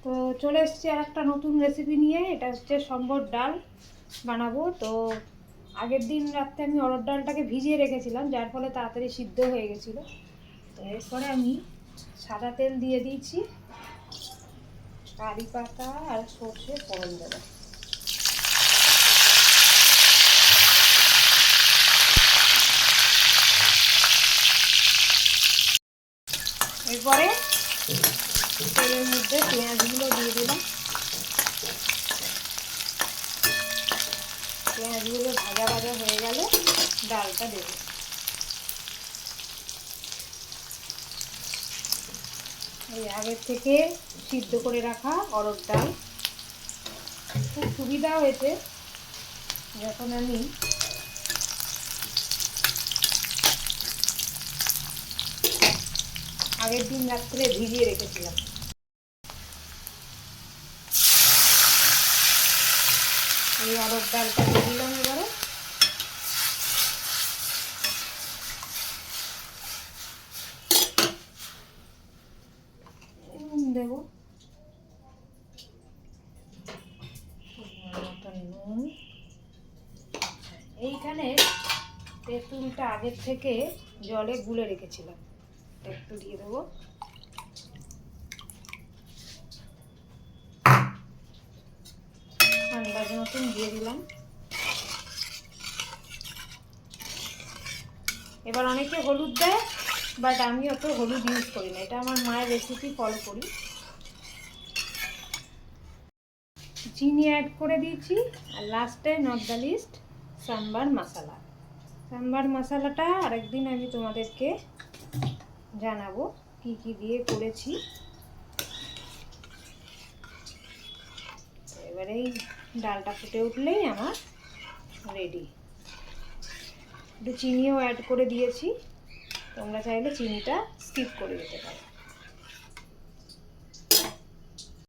তো চলে এসেছি আর একটা নতুন রেসিপি নিয়ে। এটা হচ্ছে সম্বর ডাল বানাবো। তো আগের দিন রাত্রে আমি অরহর ডালটাকে ভিজিয়ে রেখেছিলাম, যার ফলে তাড়াতাড়ি সিদ্ধ হয়ে গেছিলো। তো এরপরে আমি সাদা তেল দিয়ে দিয়েছি, কারি পাতা আর সর্ষে ফোড়ন দেবো। এরপরে তেলের মধ্যে পেঁয়াজগুলো দিয়ে দিলাম। পেঁয়াজগুলো ভাজা ভাজা হয়ে গেলে ডালটা দেব। এই আগের থেকে সিদ্ধ করে রাখা অরহর ডাল। খুব সুবিধা হয়েছে, যখন আমি আগের দিন রাত্রে ভিজিয়ে রেখেছিলাম। এই অরহর ডালটা দিয়ে দিলাম। এবারে দেব মতন নুন। এইখানে তেঁতুলটা আগের থেকে জলে গুলে রেখেছিলাম, একটু দিয়ে দেবো। আন্দাজ মতন দিয়ে দিলাম। এবার অনেকে হলুদ দেয়, বাট আমি অত হলুদ ইউজ করি না। এটা আমার মায়ের রেসিপি ফলো করি। চিনি অ্যাড করে দিয়েছি। আর লাস্টে নট দ্য লিস্ট, সাম্বার মশলা। সাম্বার মশলাটা আরেকদিন আমি তোমাদেরকে জানাবো কি কি দিয়ে করেছি। এবারে এই ডালটা ফুটে উঠলেই আমার রেডি। একটু চিনিও অ্যাড করে দিয়েছি, তোমরা চাইলে চিনিটা স্কিপ করে দিতে পারো।